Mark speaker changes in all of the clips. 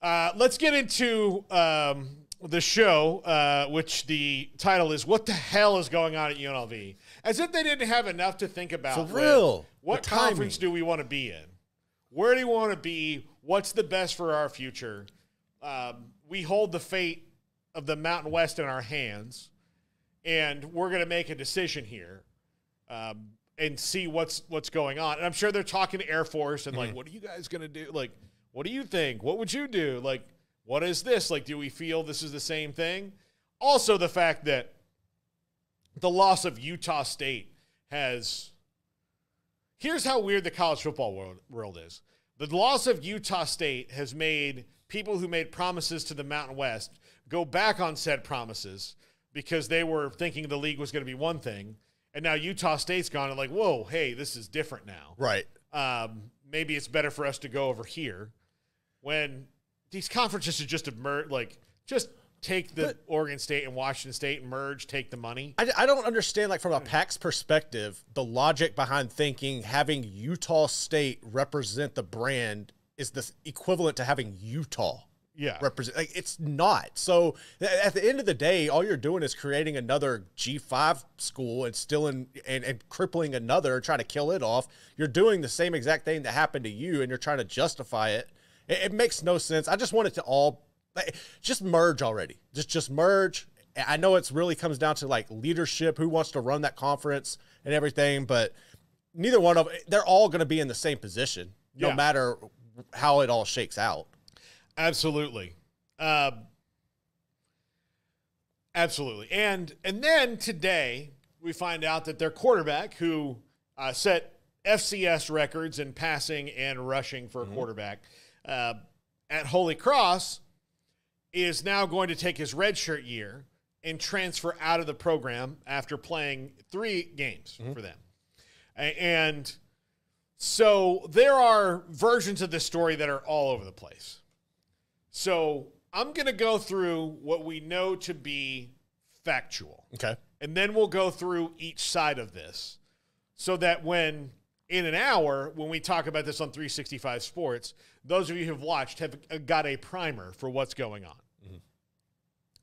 Speaker 1: Let's get into the show, which the title is "What the hell is going on at UNLV?" As if they didn't have enough to think about.
Speaker 2: For real.
Speaker 1: What conference do we want to be in? Where do you want to be? What's the best for our future? We hold the fate of the Mountain West in our hands, and we're going to make a decision here and see what's going on. And I'm sure they're talking to Air Force and like, what are you guys going to do? Like, what do you think? What would you do? Like, what is this? Like, do we feel this is the same thing? Also, the fact that the loss of Utah State has – here's how weird the college football world is. The loss of Utah State has made people who made promises to the Mountain West go back on said promises because they were thinking the league was going to be one thing, and now Utah State's gone and like, whoa, hey, this is different now.
Speaker 2: Right.
Speaker 1: Maybe it's better for us to go over here. When these conferences should just emerge, like, just take the Oregon State and Washington State and merge, take the money.
Speaker 2: I don't understand, like, from a PAC's perspective, the logic behind thinking having Utah State represent the brand is the equivalent to having Utah represent. Like, it's not. So at the end of the day, all you're doing is creating another G5 school and and crippling another, trying to kill it off. You're doing the same exact thing that happened to you, and you're trying to justify it. It makes no sense. I just want it to all just merge already. Just merge. I know it's really comes down to like leadership, who wants to run that conference and everything, but neither one of them, they're all going to be in the same position, no matter how it all shakes out.
Speaker 1: Absolutely. Absolutely. And then today we find out that their quarterback, who set FCS records in passing and rushing for a quarterback at Holy Cross, is now going to take his redshirt year and transfer out of the program after playing 3 games for them. And so there are versions of this story that are all over the place. So I'm going to go through what we know to be factual.
Speaker 2: Okay.
Speaker 1: And then we'll go through each side of this so that in an hour, when we talk about this on 365 Sports, those of you who have watched have got a primer for what's going on.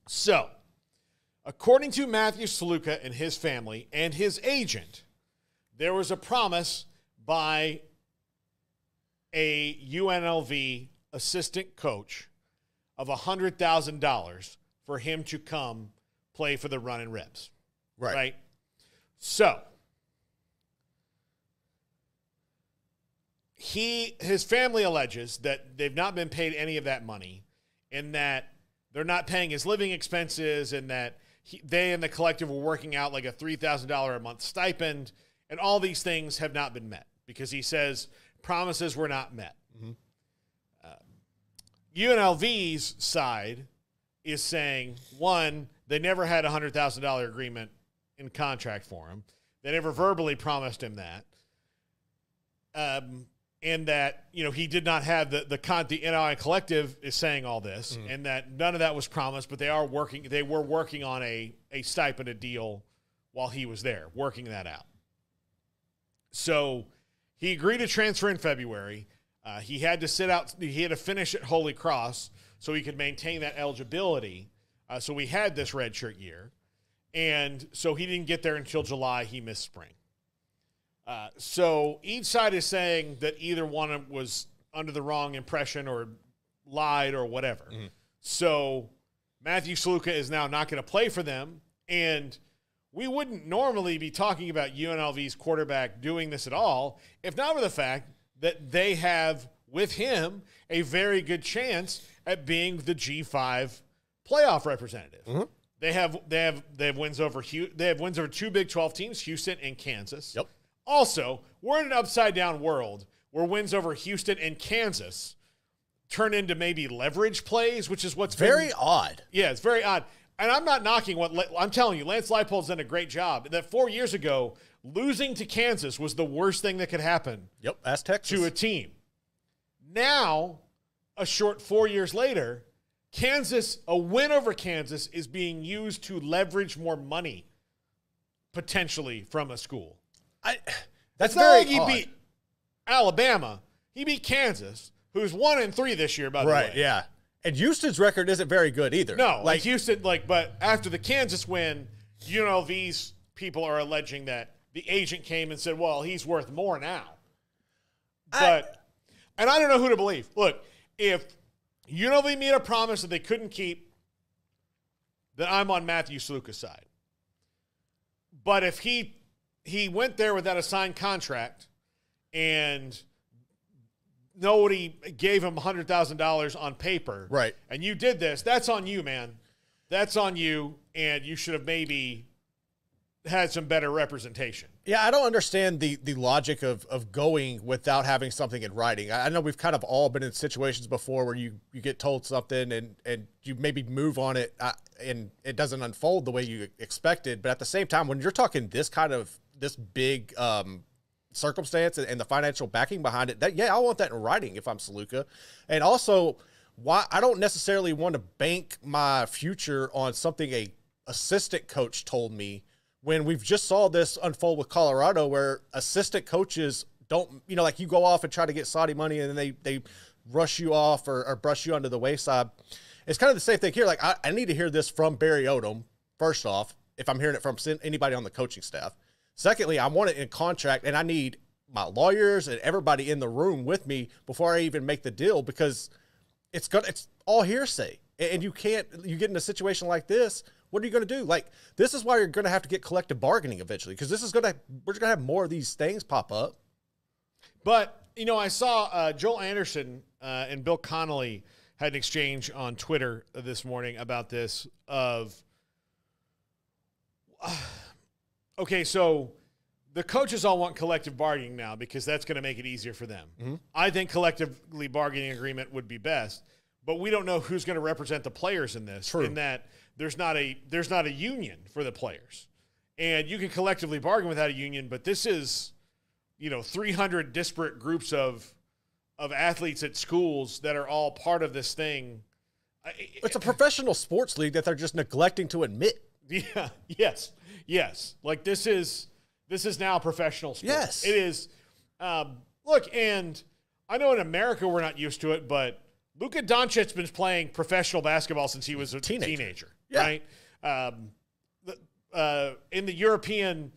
Speaker 1: So, according to Matthew Sluka and his family and his agent, there was a promise by a UNLV assistant coach of $100,000 for him to come play for the Runnin' Rebs. Right? So, his family alleges that they've not been paid any of that money and that they're not paying his living expenses and that they and the collective were working out like a $3,000 a month stipend, and all these things have not been met because he says promises were not met. UNLV's side is saying, one, they never had a $100,000 agreement in contract for him. They never verbally promised him that. And that, he did not have the NIL collective is saying all this, and that none of that was promised, but they were working on a stipend, a deal while he was there, working that out. So he agreed to transfer in February. He had to finish at Holy Cross so he could maintain that eligibility. So we had this redshirt year. And so he didn't get there until July. He missed spring. So each side is saying that either one was under the wrong impression or lied or whatever. So Matthew Sluka is now not going to play for them. And we wouldn't normally be talking about UNLV's quarterback doing this at all if not for the fact that they have, with him, a very good chance at being the G5 playoff representative. They have wins over 2 Big 12 teams, Houston and Kansas.
Speaker 2: Yep.
Speaker 1: Also, we're in an upside-down world where wins over Houston and Kansas turn into maybe leverage plays, which is what's
Speaker 2: very odd.
Speaker 1: Yeah, it's very odd. And I'm not knocking I'm telling you, Lance Leipold's done a great job. That 4 years ago, losing to Kansas was the worst thing that could happen.
Speaker 2: Yep, as Texas.
Speaker 1: To a team. Now, a short 4 years later, a win over Kansas is being used to leverage more money, potentially, from a school.
Speaker 2: That's very
Speaker 1: odd. He beat Alabama. He beat Kansas, who's 1-3 this year, by the way.
Speaker 2: Right, yeah. And Houston's record isn't very good either.
Speaker 1: No, like Houston, but after the Kansas win, UNLV's people are alleging that the agent came and said, well, he's worth more now. And I don't know who to believe. Look, if UNLV made a promise that they couldn't keep, then I'm on Matthew Sluka's side. But if he went there without a signed contract and nobody gave him $100,000 on paper,
Speaker 2: right,
Speaker 1: and you did this, that's on you, man. That's on you, and you should have maybe had some better representation.
Speaker 2: Yeah, I don't understand the logic of going without having something in writing. I know we've kind of all been in situations before where you get told something and you maybe move on it and it doesn't unfold the way you expected. But at the same time, when you're talking this big circumstance and the financial backing behind it, I want that in writing if I'm Sluka. And also, why I don't necessarily want to bank my future on something a assistant coach told me, when we've just saw this unfold with Colorado, where assistant coaches don't, like you go off and try to get Saudi money and then they rush you off or brush you under the wayside. It's kind of the same thing here. Like, I need to hear this from Barry Odom, first off, if I'm hearing it from anybody on the coaching staff. Secondly, I want it in contract, and I need my lawyers and everybody in the room with me before I even make the deal, because it's all hearsay. And you get in a situation like this, what are you going to do? Like, this is why you're going to have to get collective bargaining eventually, because we're going to have more of these things pop up.
Speaker 1: But, I saw Joel Anderson and Bill Connolly had an exchange on Twitter this morning about this okay, so the coaches all want collective bargaining now because that's going to make it easier for them. Mm-hmm. I think collectively bargaining agreement would be best, but we don't know who's going to represent the players in this.
Speaker 2: True.
Speaker 1: In that there's not a union for the players, and you can collectively bargain without a union. But this is, 300 disparate groups of athletes at schools that are all part of this thing.
Speaker 2: It's a professional sports league that they're just neglecting to admit.
Speaker 1: Yeah. Yes. Like, this is now professional sports.
Speaker 2: Yes.
Speaker 1: It is. Look, and I know in America we're not used to it, but Luka Doncic's been playing professional basketball since he was a teenager,
Speaker 2: yeah.
Speaker 1: Right? In the European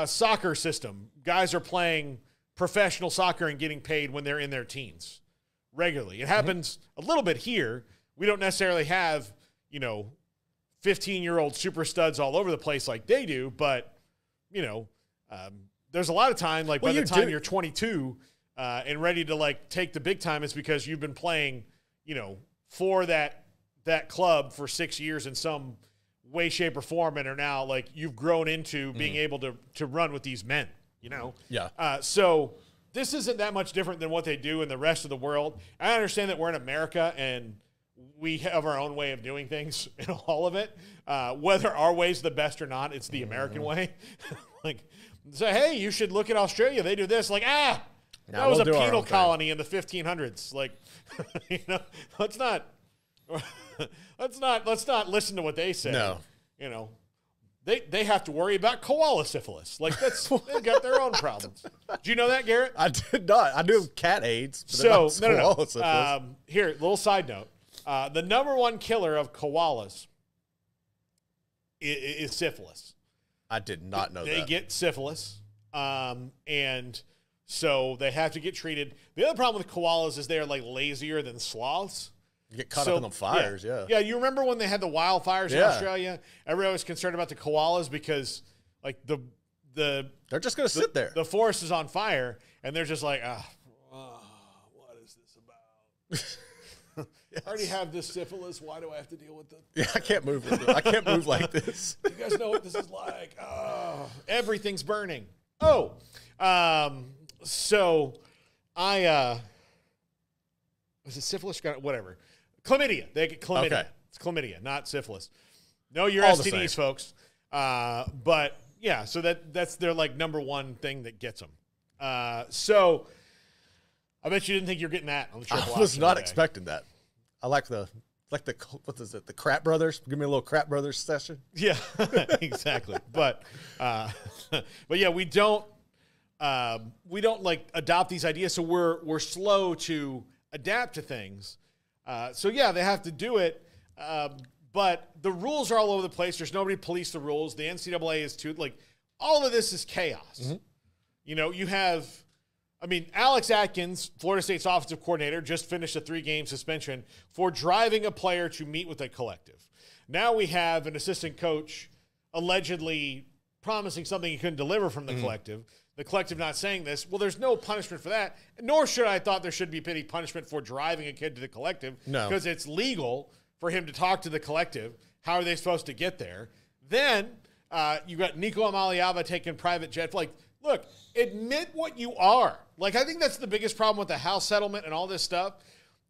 Speaker 1: soccer system, guys are playing professional soccer and getting paid when they're in their teens regularly. It happens a little bit here. We don't necessarily have, 15-year-old super studs all over the place like they do, but, there's a lot of time, like, by the time you're 22 and ready to, take the big time, it's because you've been playing, for that club for 6 years in some way, shape, or form, and are now, you've grown into being able to run with these men,
Speaker 2: Yeah.
Speaker 1: So this isn't that much different than what they do in the rest of the world. I understand that we're in America and we have our own way of doing things in all of it. Whether our way's the best or not, it's the American way. Say, hey, you should look at Australia. They do this. That was a penal colony in the 1500s. Let's not listen to what they say.
Speaker 2: No.
Speaker 1: They have to worry about koala syphilis. They've got their own problems. Do you know that, Garrett?
Speaker 2: I did not. I knew cat AIDS. But
Speaker 1: no. Here, little side note. The number one killer of koalas is syphilis.
Speaker 2: I did not know that.
Speaker 1: They get syphilis, and so they have to get treated. The other problem with koalas is they're lazier than sloths.
Speaker 2: You get caught up in the fires, yeah.
Speaker 1: Yeah, you remember when they had the wildfires in Australia? Everyone was concerned about the koalas because they're
Speaker 2: just going to sit there.
Speaker 1: The forest is on fire, and they're just what is this about? Yes. I already have this syphilis. Why do I have to deal with it?
Speaker 2: Yeah, I can't move with it. I can't move like this.
Speaker 1: You guys know what this is like. Oh, everything's burning. So I was it syphilis? Whatever. Chlamydia. They get chlamydia.
Speaker 2: Okay.
Speaker 1: It's chlamydia, not syphilis. Know your
Speaker 2: All
Speaker 1: STDs, folks. But yeah, so that's their number one thing that gets them. So I bet you didn't think you're getting that on the triple.
Speaker 2: I was not expecting that. I like the what is it? The Crap Brothers. Give me a little Crap Brothers session.
Speaker 1: Yeah, exactly. But yeah, we don't adopt these ideas, so we're slow to adapt to things. So yeah, they have to do it. But the rules are all over the place. There's nobody to police the rules. The NCAA is too, like, all of this is chaos. Mm-hmm. You know, you have, I mean, Alex Atkins, Florida State's offensive coordinator, just finished a 3-game suspension for driving a player to meet with a collective. Now we have an assistant coach allegedly promising something he couldn't deliver from the collective. The collective not saying this. Well, there's no punishment for that, nor should I thought there should be any punishment for driving a kid to the collective. No. Because it's legal for him to talk to the collective. How are they supposed to get there? Then you got Nico Amaliava taking private jet. Like, look, admit what you are. Like, I think that's the biggest problem with the House settlement and all this stuff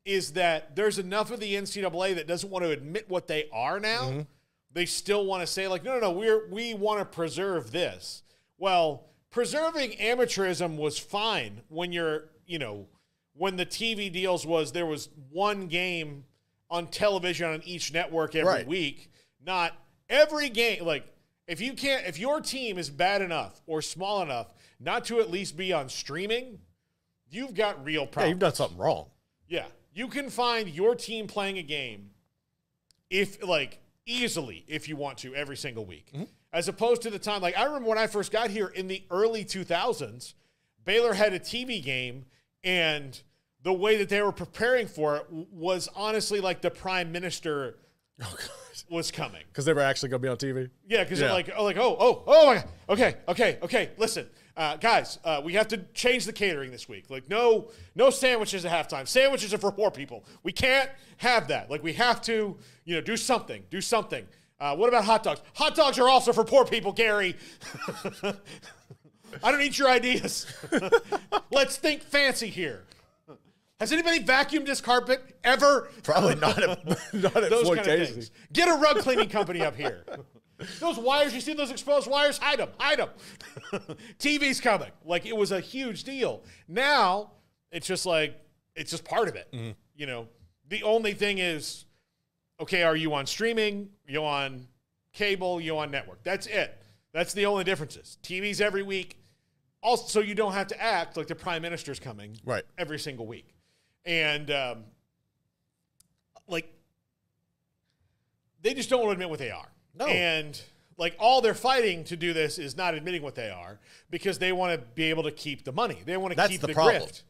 Speaker 1: is that there's enough of the NCAA that doesn't want to admit what they are now. Mm-hmm. They still want to say, like, no, we want to preserve this. Well, preserving amateurism was fine when you're, you know, when the TV deals was there was one game on television on each network every week, not every game. Like, if your team is bad enough or small enough not to at least be on streaming, you've got real problems.
Speaker 2: Yeah, you've done something wrong.
Speaker 1: Yeah. You can find your team playing a game easily if you want to every single week. Mm-hmm. As opposed to the time, like, I remember when I first got here in the early 2000s, Baylor had a TV game, and the way that they were preparing for it was honestly like the prime minister was coming.
Speaker 2: Because they were actually going to be on TV?
Speaker 1: Yeah, because they're like, oh my God. Okay, listen. Guys, we have to change the catering this week. Like, no sandwiches at halftime. Sandwiches are for poor people. We can't have that. Like, we have to, do something. What about hot dogs? Hot dogs are also for poor people, Gary. I don't need your ideas. Let's think fancy here. Has anybody vacuumed this carpet ever?
Speaker 2: Probably not at
Speaker 1: those kind of things. Get a rug cleaning company up here. Those wires, you see those exposed wires? Hide them. TV's coming. Like, it was a huge deal. Now, it's just part of it. Mm-hmm. The only thing is, okay, are you on streaming? You on cable? You on network? That's it. That's the only differences. TV's every week. Also, so you don't have to act like the prime minister's coming every single week. And, they just don't want to admit what they are. No. And, all they're fighting to do this is not admitting what they are because they want to be able to keep the money. They want to keep the grift.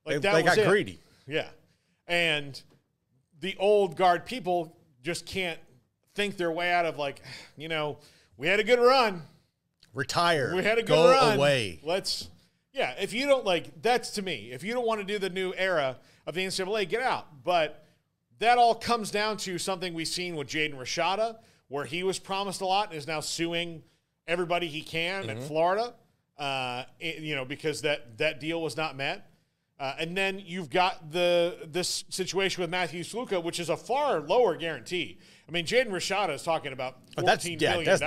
Speaker 2: They got greedy.
Speaker 1: Yeah. And the old guard people just can't think their way out of, we had a good run.
Speaker 2: Retire.
Speaker 1: We had a good run.
Speaker 2: Go away.
Speaker 1: If you don't, that's to me. If you don't want to do the new era of the NCAA, get out. But that all comes down to something we've seen with Jaden Rashada, where he was promised a lot and is now suing everybody he can in Florida, because that deal was not met. And then you've got this situation with Matthew Sluka, which is a far lower guarantee. I mean, Jaden Rashada is talking about $14 billion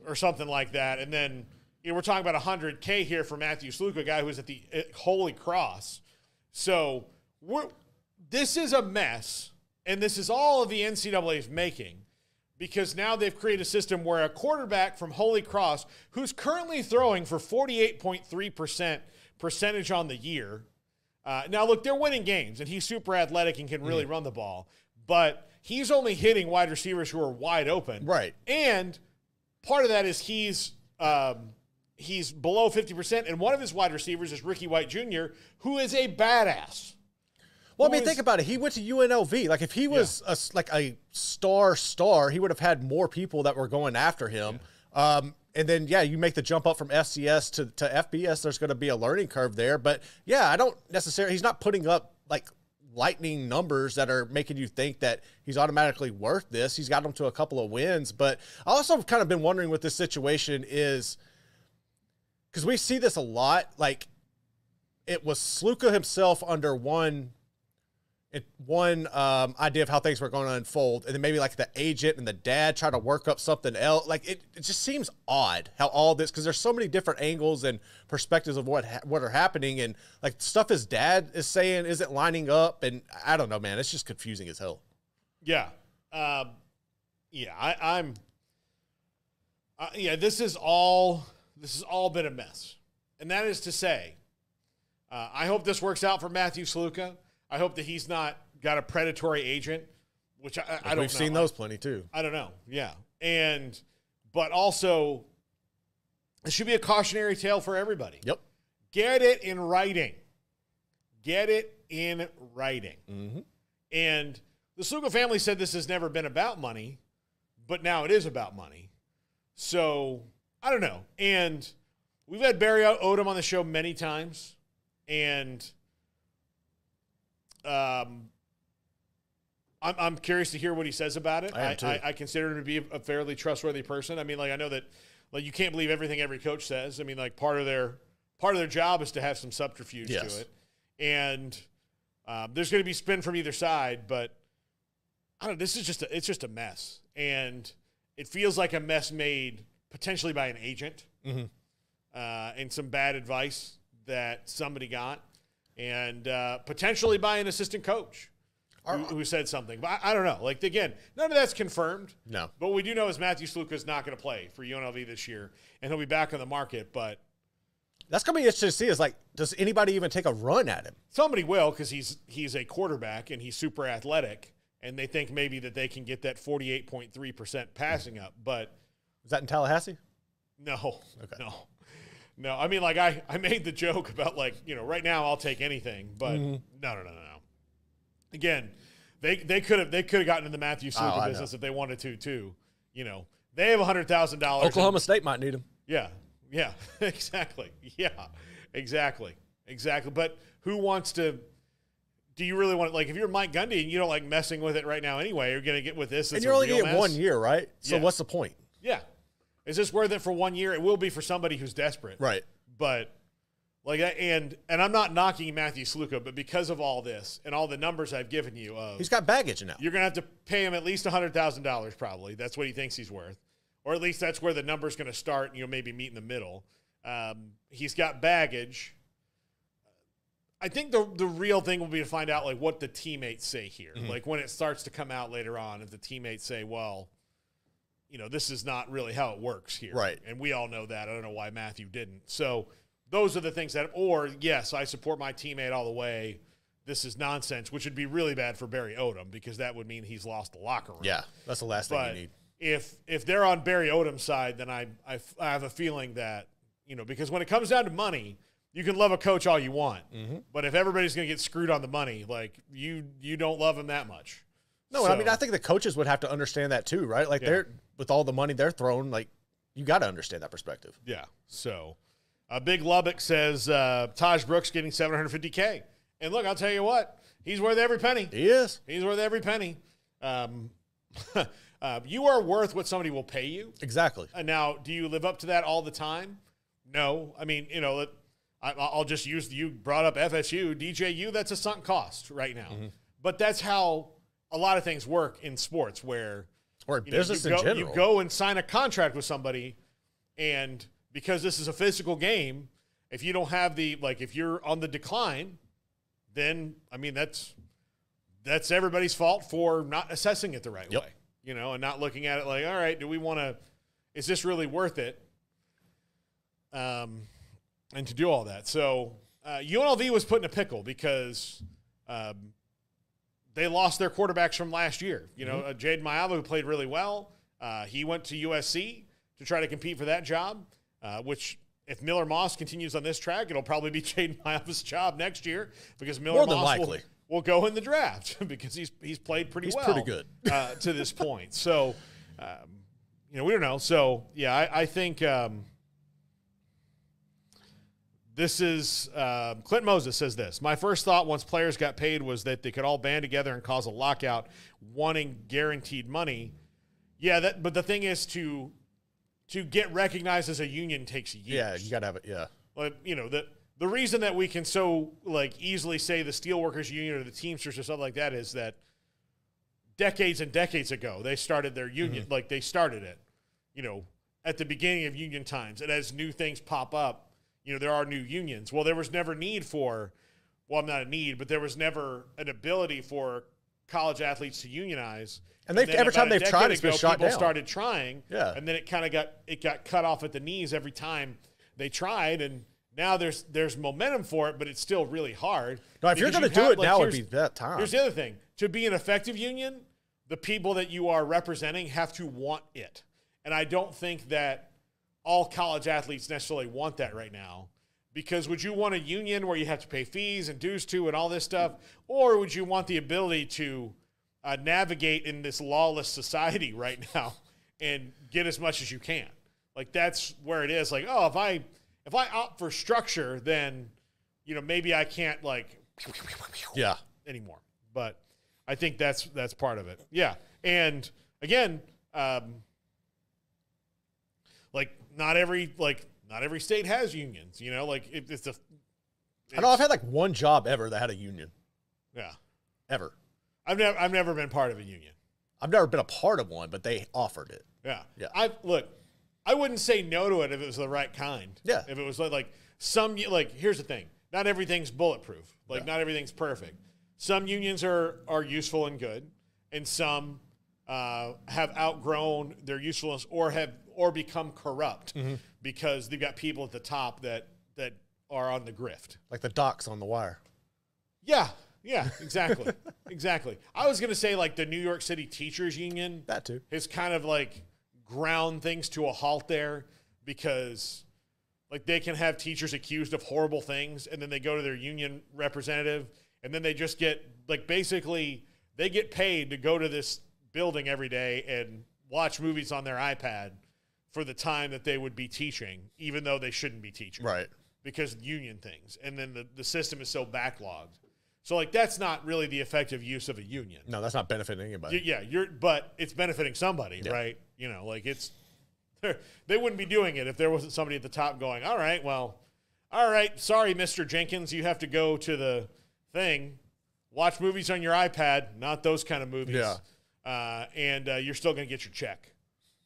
Speaker 1: or something like that. And then we're talking about $100K here for Matthew Sluka, a guy who's at the Holy Cross. So this is a mess, and this is all of the NCAA's making, because now they've created a system where a quarterback from Holy Cross, who's currently throwing for 48.3% percentage on the year. Now, look, they're winning games, and he's super athletic and can really run the ball, but he's only hitting wide receivers who are wide open.
Speaker 2: Right.
Speaker 1: And part of that is he's below 50%, and one of his wide receivers is Ricky White Jr., who is a badass.
Speaker 2: Well, think about it. He went to UNLV. Like, if he was a star, he would have had more people that were going after him. Yeah. And then, you make the jump up from FCS to FBS. There's going to be a learning curve there. But, I don't necessarily – he's not putting up, lightning numbers that are making you think that he's automatically worth this. He's got them to a couple of wins. But I also have kind of been wondering what this situation is, because we see this a lot. Like, it was Sluka himself under one idea of how things were going to unfold, and then maybe the agent and the dad try to work up something else. It just seems odd how all this, because there's so many different angles and perspectives of what are happening, and stuff his dad is saying isn't lining up, and I don't know, man. It's just confusing as hell.
Speaker 1: Yeah, This has all been a mess, and that is to say, I hope this works out for Matthew Sluka. I hope that he's not got a predatory agent, which I don't know.
Speaker 2: We've seen those plenty too.
Speaker 1: I don't know. Yeah. But also, it should be a cautionary tale for everybody.
Speaker 2: Yep.
Speaker 1: Get it in writing. Get it in writing.
Speaker 2: Mm-hmm.
Speaker 1: And the Sluka family said this has never been about money, but now it is about money. So, I don't know. And we've had Barry Odom on the show many times. And I'm curious to hear what he says about it. I consider him to be a fairly trustworthy person. I mean, like, I know that you can't believe everything every coach says. I mean, like, part of their job is to have some subterfuge to it. And there's going to be spin from either side, but I don't know. It's just a mess. And it feels like a mess made potentially by an agent and some bad advice that somebody got, and potentially by an assistant coach who said something. But I don't know. Like, again, none of that's confirmed.
Speaker 2: No.
Speaker 1: But what we do know is Matthew Sluka is not going to play for UNLV this year, and he'll be back on the market. But
Speaker 2: that's going to be interesting to see is, like, does anybody even take a run at him?
Speaker 1: Somebody will, because he's a quarterback and he's super athletic, and they think maybe that they can get that 48.3% passing up. But
Speaker 2: is that in Tallahassee?
Speaker 1: No. Okay. No. I mean, like, I made the joke about, like, right now I'll take anything, but no. Again, they could have gotten in the Matthew Sluka business if they wanted to too. They have $100,000.
Speaker 2: Oklahoma State might need him.
Speaker 1: Yeah, exactly. Yeah, exactly. But who wants to? Do you really want to, like, if you're Mike Gundy and you don't like messing with it right now anyway, you're going to get with this.
Speaker 2: And you're only going to get 1 year, right? So what's the point?
Speaker 1: Yeah. Is this worth it for 1 year? It will be for somebody who's desperate.
Speaker 2: Right.
Speaker 1: But, like, and I'm not knocking Matthew Sluka, but because of all this and all the numbers I've given you,
Speaker 2: he's got baggage now.
Speaker 1: You're going to have to pay him at least $100,000 probably. That's what he thinks he's worth. Or at least that's where the number's going to start, and maybe meet in the middle. He's got baggage. I think the real thing will be to find out, like, what the teammates say here. Mm-hmm. Like, when it starts to come out later on, if the teammates say, well, this is not really how it works here.
Speaker 2: Right.
Speaker 1: And we all know that. I don't know why Matthew didn't. So those are the things that, or, yes, I support my teammate all the way. This is nonsense, which would be really bad for Barry Odom, because that would mean he's lost the locker room.
Speaker 2: Yeah, that's the last thing you need.
Speaker 1: If they're on Barry Odom's side, then I have a feeling that, because when it comes down to money, you can love a coach all you want. Mm-hmm. But if everybody's going to get screwed on the money, like, you don't love him that much.
Speaker 2: No, so, I mean, I think the coaches would have to understand that too, right? Like, they're with all the money they're throwing, like, you got to understand that perspective.
Speaker 1: Yeah. So, Big Lubbock says Taj Brooks getting $750K. And look, I'll tell you what, he's worth every penny.
Speaker 2: He is.
Speaker 1: He's worth every penny. You are worth what somebody will pay you.
Speaker 2: Exactly.
Speaker 1: Now, do you live up to that all the time? No. I mean, I'll just use, you brought up FSU, DJU, that's a sunk cost right now. Mm-hmm. But that's how a lot of things work in sports, where
Speaker 2: or business in general.
Speaker 1: You go and sign a contract with somebody, and because this is a physical game, if you don't have if you're on the decline, then, I mean, that's everybody's fault for not assessing it the right way, and not looking at it like, all right, is this really worth it? And to do all that. So UNLV was put in a pickle because they lost their quarterbacks from last year. Jaden Mayava, who played really well, he went to USC to try to compete for that job, which, if Miller Moss continues on this track, it'll probably be Jaden Mayava's job next year, because Miller Moss will go in the draft because he's played pretty well.
Speaker 2: He's pretty good
Speaker 1: to this point. So, we don't know. So, yeah, I think this is Clint Moses says this. My first thought once players got paid was that they could all band together and cause a lockout wanting guaranteed money. Yeah, but the thing is, to get recognized as a union takes years.
Speaker 2: Yeah, you got to have it, yeah.
Speaker 1: Like, the reason that we can so, like, easily say the Steelworkers Union or the Teamsters or something like that is that decades and decades ago they started their union. Mm-hmm. Like, they started it, at the beginning of union times. And as new things pop up, there are new unions. Well, there was never not a need, but there was never an ability for college athletes to unionize.
Speaker 2: And every time they've tried, it's been shot down.
Speaker 1: People started trying,
Speaker 2: yeah,
Speaker 1: and then it kind of got cut off at the knees every time they tried, and now there's momentum for it, but it's still really hard.
Speaker 2: No, if you're going to do it now, it'd be that time.
Speaker 1: Here's the other thing: to be an effective union, the people that you are representing have to want it. And I don't think that all college athletes necessarily want that right now. Because would you want a union where you have to pay fees and dues to and all this stuff? Or would you want the ability to navigate in this lawless society right now and get as much as you can? Like, that's where it is. Like, oh, if I opt for structure, then, you know, maybe I can't, like, anymore. But I think that's part of it. Yeah. And again, not every state has unions, you know, like
Speaker 2: I know I've had like one job ever that had a union.
Speaker 1: Yeah.
Speaker 2: Ever.
Speaker 1: I've never been part of a union.
Speaker 2: I've never been a part of one, but they offered it.
Speaker 1: Yeah.
Speaker 2: Yeah.
Speaker 1: I wouldn't say no to it if it was the right kind.
Speaker 2: Yeah.
Speaker 1: If it was here's the thing. Not everything's bulletproof. Not everything's perfect. Some unions are useful and good, and some have outgrown their usefulness or become corrupt because they've got people at the top that are on the grift.
Speaker 2: Like the docs on The Wire.
Speaker 1: Yeah, exactly. Exactly. I was going to say like the New York City Teachers Union.
Speaker 2: That too.
Speaker 1: Has kind of like ground things to a halt there because like they can have teachers accused of horrible things and then they go to their union representative and then they just get like basically they get paid to go to this building every day and watch movies on their iPad for the time that they would be teaching, even though they shouldn't be teaching.
Speaker 2: Right.
Speaker 1: Because union things. And then the system is so backlogged. So, like, that's not really the effective use of a union.
Speaker 2: No, that's not benefiting anybody.
Speaker 1: But it's benefiting somebody, right? You know, like they wouldn't be doing it if there wasn't somebody at the top going, all right, sorry, Mr. Jenkins, you have to go to the thing, watch movies on your iPad, not those kind of movies.
Speaker 2: Yeah.
Speaker 1: And you're still going to get your check.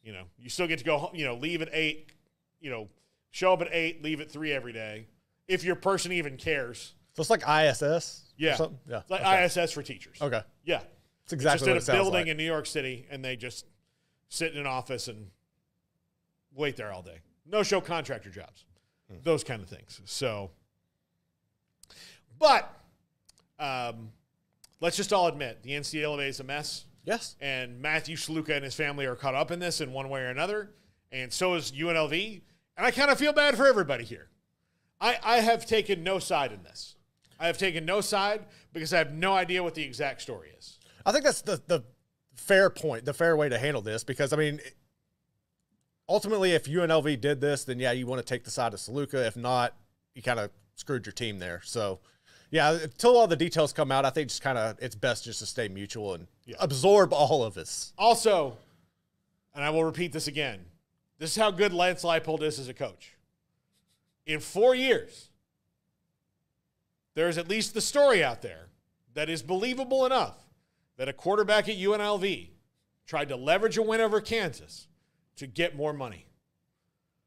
Speaker 1: You know, you still get to go home, you know, leave at 8, you know, show up at 8, leave at 3 every day. If your person even cares.
Speaker 2: So it's like ISS?
Speaker 1: Yeah.
Speaker 2: Or something? Yeah.
Speaker 1: It's like ISS for teachers.
Speaker 2: Okay.
Speaker 1: Yeah.
Speaker 2: It's exactly what it
Speaker 1: sounds like. Just in a building
Speaker 2: like.
Speaker 1: in New York City, and they just sit in an office and wait there all day. No-show contractor jobs. Those kind of things. So, but let's just all admit, the NCAA is a mess.
Speaker 2: Yes.
Speaker 1: And Matthew Sluka and his family are caught up in this in one way or another, and so is UNLV. And I kind of feel bad for everybody here. I have taken no side in this. I have taken no side because I have no idea what the exact story is.
Speaker 2: I think that's the fair point, the fair way to handle this, because, I mean, ultimately, if UNLV did this, then, yeah, you want to take the side of Sluka. If not, you kind of screwed your team there. So, yeah, until all the details come out, I think just kind of it's best just to stay mutual and absorb all of this.
Speaker 1: Also, and I will repeat this again, this is how good Lance Leipold is as a coach. In 4 years, there's at least the story out there that is believable enough that a quarterback at UNLV tried to leverage a win over Kansas to get more money.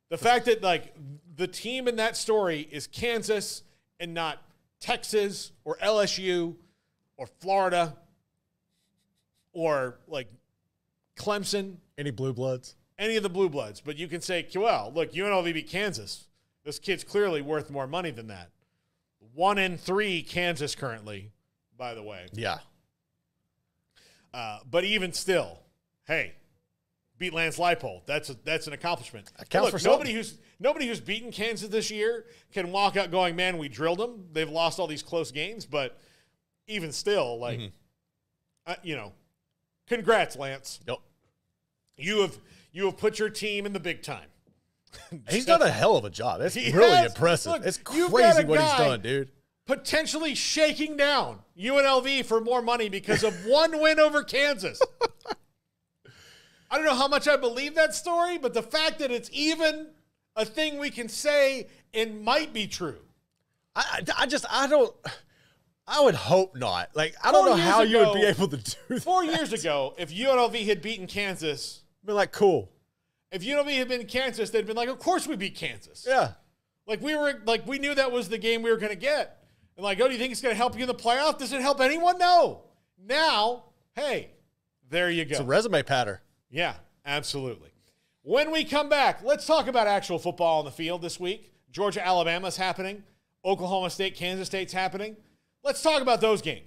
Speaker 1: The fact that, like, the team in that story is Kansas and not Texas or LSU or Florida or, like, Clemson.
Speaker 2: Any blue bloods?
Speaker 1: Any of the blue bloods. But you can say, well, look, UNLV beat Kansas. This kid's clearly worth more money than that. 1-3 Kansas currently, by the way.
Speaker 2: Yeah.
Speaker 1: But even still, hey, beat Lance Leipold. That's an accomplishment.
Speaker 2: Look,
Speaker 1: nobody who's beaten Kansas this year can walk out going, man, we drilled them. They've lost all these close games, but even still, like, you know, congrats, Lance.
Speaker 2: Yep.
Speaker 1: You have put your team in the big time.
Speaker 2: He's done a hell of a job. It's really impressive.
Speaker 1: Look,
Speaker 2: it's crazy what he's done, dude.
Speaker 1: Potentially shaking down UNLV for more money because of one win over Kansas. I don't know how much I believe that story, but the fact that it's even a thing we can say and might be true.
Speaker 2: I would hope not. Like, I don't know how you would be able to do that.
Speaker 1: 4 years ago, if UNLV had beaten Kansas,
Speaker 2: been like, cool.
Speaker 1: If UNLV had been Kansas, they'd been like, of course we beat Kansas.
Speaker 2: Yeah.
Speaker 1: Like, we knew that was the game we were going to get. And like, oh, do you think it's going to help you in the playoff? Does it help anyone? No. Now, hey, there you go.
Speaker 2: It's a resume patter.
Speaker 1: Yeah, absolutely. When we come back, let's talk about actual football on the field this week. Georgia, Alabama's happening. Oklahoma State, Kansas State's happening. Let's talk about those games.